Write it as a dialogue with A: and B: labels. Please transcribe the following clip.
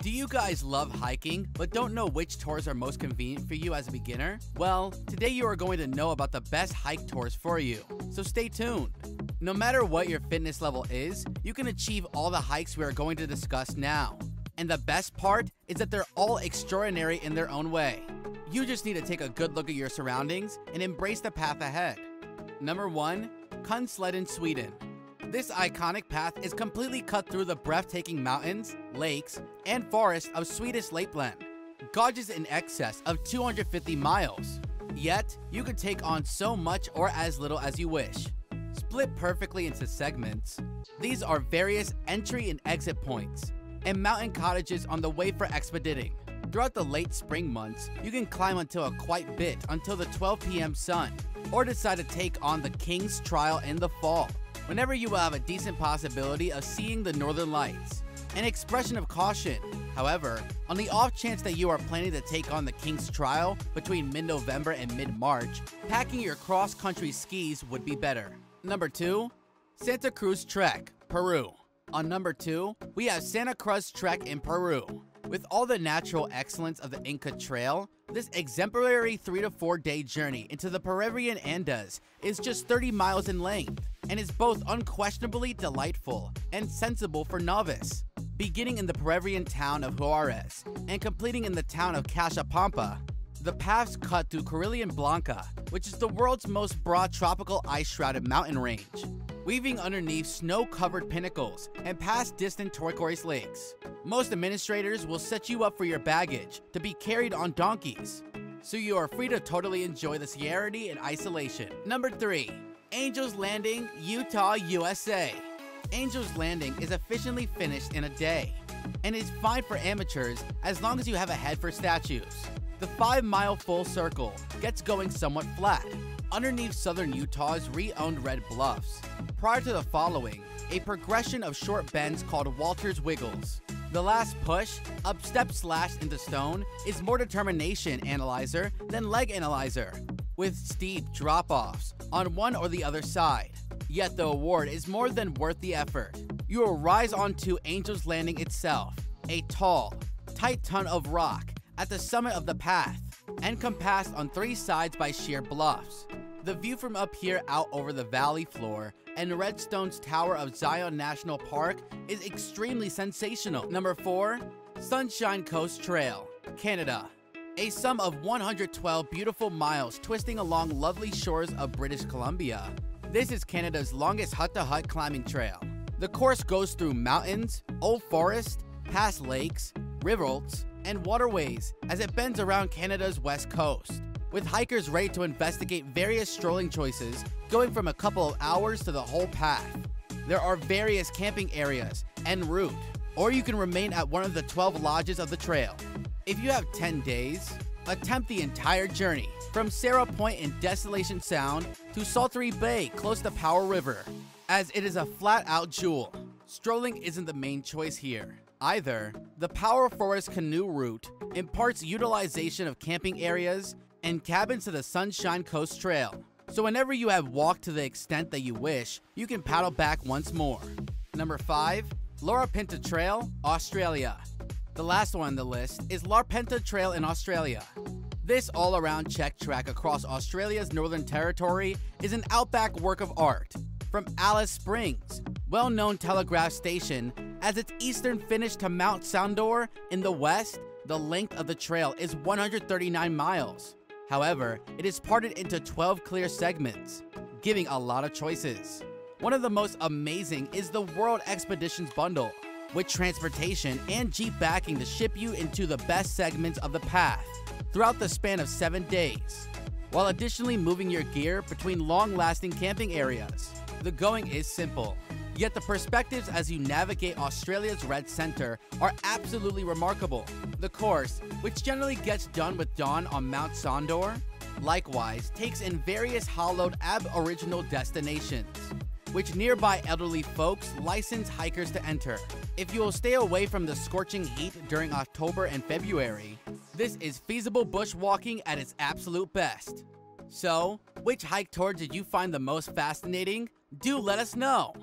A: Do you guys love hiking, but don't know which tours are most convenient for you as a beginner? Well, today you are going to know about the best hike tours for you, so stay tuned. No matter what your fitness level is, you can achieve all the hikes we are going to discuss now. And the best part is that they're all extraordinary in their own way. You just need to take a good look at your surroundings and embrace the path ahead. Number 1. Cun Sled in Sweden. This iconic path is completely cut through the breathtaking mountains, lakes, and forests of Swedish Lapland. Gorgeous in excess of 250 miles. Yet, you can take on so much or as little as you wish. Split perfectly into segments, these are various entry and exit points, and mountain cottages on the way for expediting. Throughout the late spring months, you can climb until a quite bit until the 12 p.m. sun, or decide to take on the King's Trial in the fall, whenever you will have a decent possibility of seeing the northern lights. An expression of caution, however, on the off chance that you are planning to take on the King's Trial between mid-November and mid-March, packing your cross-country skis would be better. Number 2. Santa Cruz Trek, Peru. On number 2, we have Santa Cruz Trek in Peru. With all the natural excellence of the Inca Trail, this exemplary 3 to 4 day journey into the Peruvian Andes is just 30 miles in length and is both unquestionably delightful and sensible for novice. Beginning in the Peruvian town of Juarez and completing in the town of Cachapampa, the paths cut through Carilion Blanca, which is the world's most broad tropical ice-shrouded mountain range, weaving underneath snow-covered pinnacles and past distant turquoise lakes. Most administrators will set you up for your baggage to be carried on donkeys, so you are free to totally enjoy the serenity and isolation. Number 3. Angel's Landing, Utah, USA. Angel's Landing is efficiently finished in a day, and is fine for amateurs as long as you have a head for statues. The 5-mile full circle gets going somewhat flat, underneath southern Utah's re-owned Red Bluffs. Prior to the following, a progression of short bends called Walter's Wiggles. The last push, up step slashed into stone, is more determination analyzer than leg analyzer, with steep drop-offs on one or the other side. Yet the award is more than worth the effort. You will rise onto Angel's Landing itself, a tall, tight ton of rock at the summit of the path, encompassed on 3 sides by sheer bluffs. The view from up here out over the valley floor and Redstone's Tower of Zion National Park is extremely sensational. Number 4. Sunshine Coast Trail, Canada. A sum of 112 beautiful miles twisting along lovely shores of British Columbia. This is Canada's longest hut-to-hut climbing trail. The course goes through mountains, old forest, past lakes, rivulets, and waterways as it bends around Canada's west coast, with hikers ready to investigate various strolling choices going from a couple of hours to the whole path. There are various camping areas en route, or you can remain at one of the 12 lodges of the trail. If you have 10 days, attempt the entire journey from Sarah Point in Desolation Sound to Saltery Bay close to Powell River, as it is a flat-out jewel. Strolling isn't the main choice here either. The Power Forest Canoe Route imparts utilization of camping areas and cabins to the Sunshine Coast Trail, so whenever you have walked to the extent that you wish, you can paddle back once more. Number 5. Larapinta Trail, Australia. The last one on the list is Larapinta Trail in Australia. This all-around check track across Australia's Northern Territory is an outback work of art. From Alice Springs, well-known telegraph station, as its eastern finish to Mount Sandor in the west, the length of the trail is 139 miles. However, it is parted into 12 clear segments, giving a lot of choices. One of the most amazing is the World Expeditions Bundle, with transportation and Jeep backing to ship you into the best segments of the path throughout the span of 7 days, while additionally moving your gear between long-lasting camping areas. The going is simple, yet the perspectives as you navigate Australia's Red Centre are absolutely remarkable. The course, which generally gets done with dawn on Mount Sandor, likewise takes in various hollowed aboriginal destinations, which nearby elderly folks license hikers to enter. If you will stay away from the scorching heat during October and February, this is feasible bushwalking at its absolute best. So, which hike tour did you find the most fascinating? Do let us know!